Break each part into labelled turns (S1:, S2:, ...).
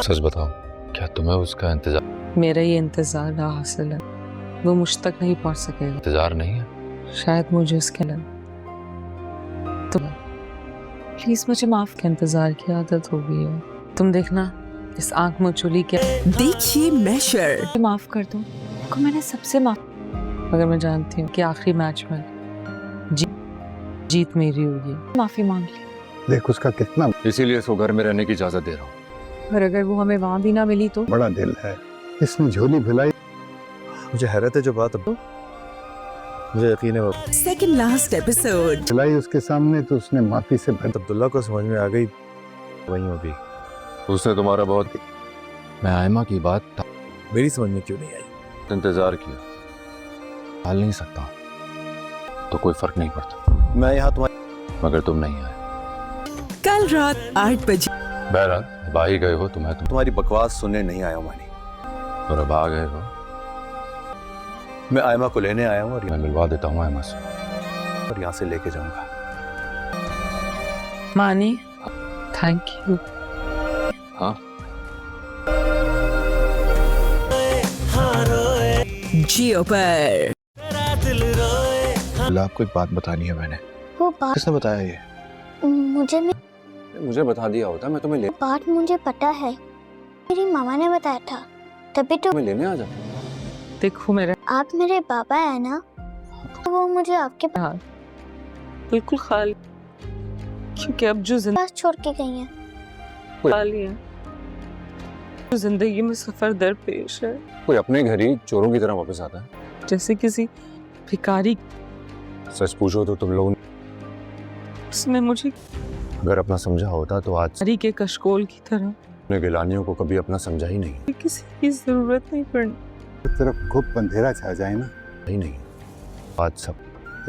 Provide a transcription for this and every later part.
S1: सच बताओ, क्या तुम्हें उसका इंतजार
S2: मेरा ये इंतजार ना हासिल है, वो मुझ तक नहीं पहुंच सकेगा।
S1: इंतजार नहीं है?
S2: शायद मुझे उसके लिए तो प्लीज मुझे माफ के इंतजार की आदत हो गई है। तुम देखना इस आंख मुचुली के
S3: देखिए मैशर।
S2: माफ कर दूं को मैंने सबसे माफ, मगर मैं जानती हूँ कि आखिरी मैच में जीत मेरी होगी। माफी मांग ली।
S4: देख उसका कितना
S1: इसीलिए इसको घर में रहने की इजाजत दे रहा हूँ।
S2: और अगर वो हमें वहां भी ना मिली तो
S4: बड़ा दिल है, इसने झोली भिलाई।
S5: मुझे हैरत है जो बात अब मुझे यकीन है वो
S3: सेकंड लास्ट एपिसोड।
S4: भिलाई उसके सामने तो उसने माफी से भर।
S5: अब्दुल्ला को समझ में आ गई वहीं अभी
S1: उसने तुम्हारा बहुत मैं आयमा की बात
S5: मेरी समझ में क्यों नहीं आई।
S1: इंतजार किया, हाल नहीं सकता तो कोई फर्क नहीं पड़ता,
S5: मैं यहाँ तुम्हारी
S1: मगर तुम नहीं आए।
S3: कल रात 8 बजे।
S1: बहरहाल अब आ ही गए हो,
S5: तुम्हारी बकवास सुनने नहीं आया हूँ मानी।
S1: और अब आ गए हो,
S5: मैं आयमा को लेने आया हूँ और
S1: मैं मिलवा देता हूँ आयमा से।
S5: यहाँ से लेके जाऊंगा।
S2: मानी थैंक यू।
S1: हाँ
S3: जियो पर।
S5: आपको एक बात बतानी है मैंने।
S6: वो बात
S5: किसने बताया ये? मुझे बता दिया होता मैं तुम्हें
S6: बात मुझे पता है, मेरी मामा ने बताया था, तभी तो
S5: लेने आ जाता।
S2: देखो मेरे
S6: आप मेरे बाबा है ना, वो मुझे आपके
S2: हाथ बिल्कुल खाली, क्योंकि अब जो
S6: पास छोड़ के गई हैं।
S2: खाली है, जो जिंदगी में सफर दरपेश है,
S5: कोई अपने घर ही चोरों की तरह वापस आता है।
S2: जैसे किसी भिखारी।
S5: सच पूछो तो तुम लोगों ने
S2: उसने मुझे
S5: अगर अपना समझा होता तो आज
S2: हरी के कशकोल की तरह
S5: अपने गिलानियों को कभी अपना समझा ही नहीं।
S2: किसी की जरूरत नहीं पड़नी।
S4: तरफ खूब अंधेरा छा जाए ना,
S5: ही नहीं आज सब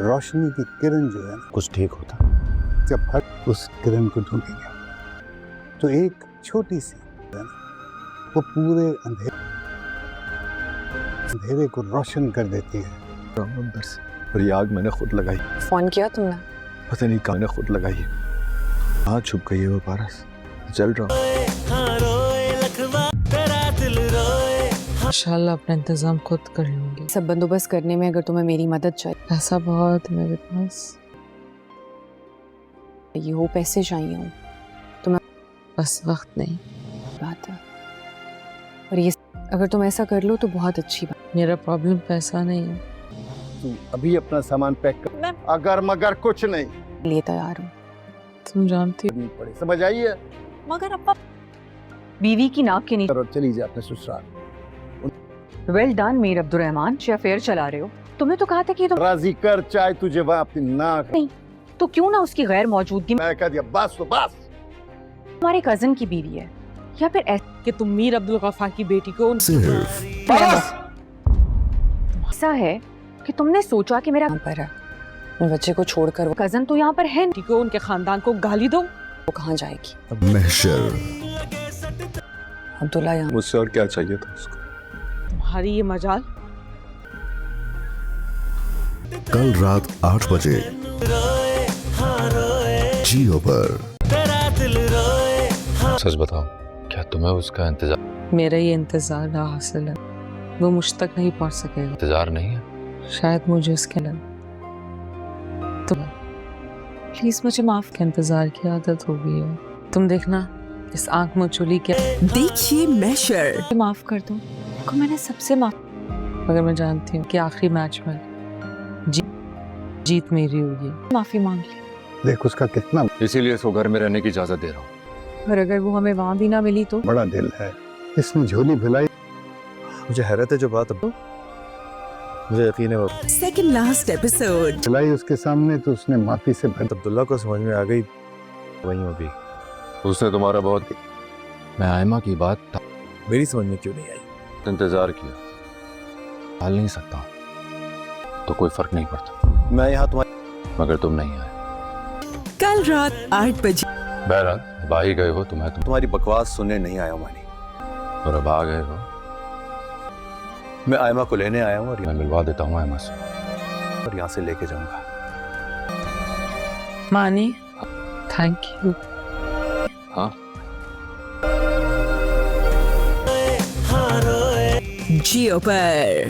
S4: रोशनी की किरण जो है ना,
S5: कुछ ठीक होता।
S4: जब हर उस किरण को ढूंढेंगे तो एक छोटी सी है ना, वो पूरे अंधेरे को रोशन कर देती है।
S5: अंदर से और ये आग मैंने खुद लगाई।
S2: फोन किया तुमने?
S5: पता नहीं कहाँ ने खुद लगाई है। कहाँ छुप गई है वो पारस? चल रहा
S2: इंशाल्लाह अपना इंतजाम खुद कर लूंगी।
S7: सब बंदोबस्त करने में अगर तुम्हें मेरी मदद चाहिए,
S2: पैसा बहुत है मेरे पास,
S7: ये हो पैसे चाहिए हो तुम्हें,
S2: बस वक्त नहीं।
S7: बात है। और ये अगर तुम ऐसा कर लो तो बहुत अच्छी बात।
S2: मेरा प्रॉब्लम पैसा नहीं है।
S4: तू अभी अपना सामान पैक कर, अगर मगर कुछ नहीं
S7: लिए तैयार हूँ।
S2: तुम जानती हो
S4: करनी पड़े, समझ आई है?
S7: मगर अब बीवी की नाक के नीचे।
S4: करो, चली जा अपने ससुराल।
S7: Well done Mir Abdurrahman, affair चला रहे हो। तुम्हें तो कहा था कि तुम
S4: राजी कर, चाहे तुझे वहाँ अपनी नाक।
S7: नहीं तो क्यों ना उसकी गैर मौजूदगी में
S4: मैं कह दिया बस तो बस।
S7: तुम्हारे कजन की बीवी है या फिर
S2: कि तुम मीर अब्दुल गफ्फार की बेटी को
S7: ऐसा है कि तुमने सोचा कि मेरा यहाँ पर है, मैं बच्चे को छोड़कर, वो कजन तो यहाँ पर है नहीं,
S2: को उनके खानदान को गाली दो।
S7: वो कहाँ जाएगी?
S8: महशर।
S7: अब्दुल्ला यहाँ।
S5: मुझसे और क्या चाहिए था उसको?
S2: तुम्हारी ये मजाल।
S8: कल रात 8 बजे जियो पर।
S1: सच बताओ, क्या तुम्हें उसका इंतजार
S2: मेरा ये इंतजार ना हासिल है, वो मुझ तक नहीं पहुंच सकेगा।
S1: इंतजार नहीं है?
S2: शायद मुझे उसके लिए तो प्लीज मुझे माफ के इंतजार की आदत हो गई है। तुम देखना इस आंख मुचुली के
S3: देखिए मैशर।
S2: माफ कर दो को मैंने सबसे माफ, मगर मैं जानती हूँ कि आखिरी मैच में जीत मेरी होगी। माफी मांग ली।
S4: देख उसका कितना
S1: इसीलिए इसको घर में रहने की इजाजत दे रहा हूँ।
S2: और अगर वो हमें वहां भी ना मिली तो
S4: बड़ा दिल है, इसने झोली भिलाई।
S5: मुझे हैरत है जो बात अब मुझे यकीन है वो
S3: सेकंड लास्ट एपिसोड।
S4: भिलाई उसके सामने तो उसने माफी से भर।
S5: अब्दुल्ला को समझ में आ गई वहीं अभी
S1: उसने तुम्हारा बहुत मैं आयमा की बात
S5: मेरी समझ में क्यों नहीं आई।
S1: इंतजार किया, हाल नहीं सकता तो कोई फर्क नहीं पड़ता,
S5: मैं यहाँ तुम्हारी
S1: मगर तुम नहीं आए।
S3: कल रात 8 बजे।
S1: बहरहाल अब आ ही गए हो,
S5: तुम्हारी बकवास सुनने नहीं आया हूँ मानी।
S1: और अब आ गए हो,
S5: मैं आयमा को लेने आया हूँ और
S1: मैं मिलवा देता हूँ आयमा से।
S5: यहाँ से लेके जाऊंगा।
S2: मानी थैंक यू।
S1: हाँ
S3: जियो पर।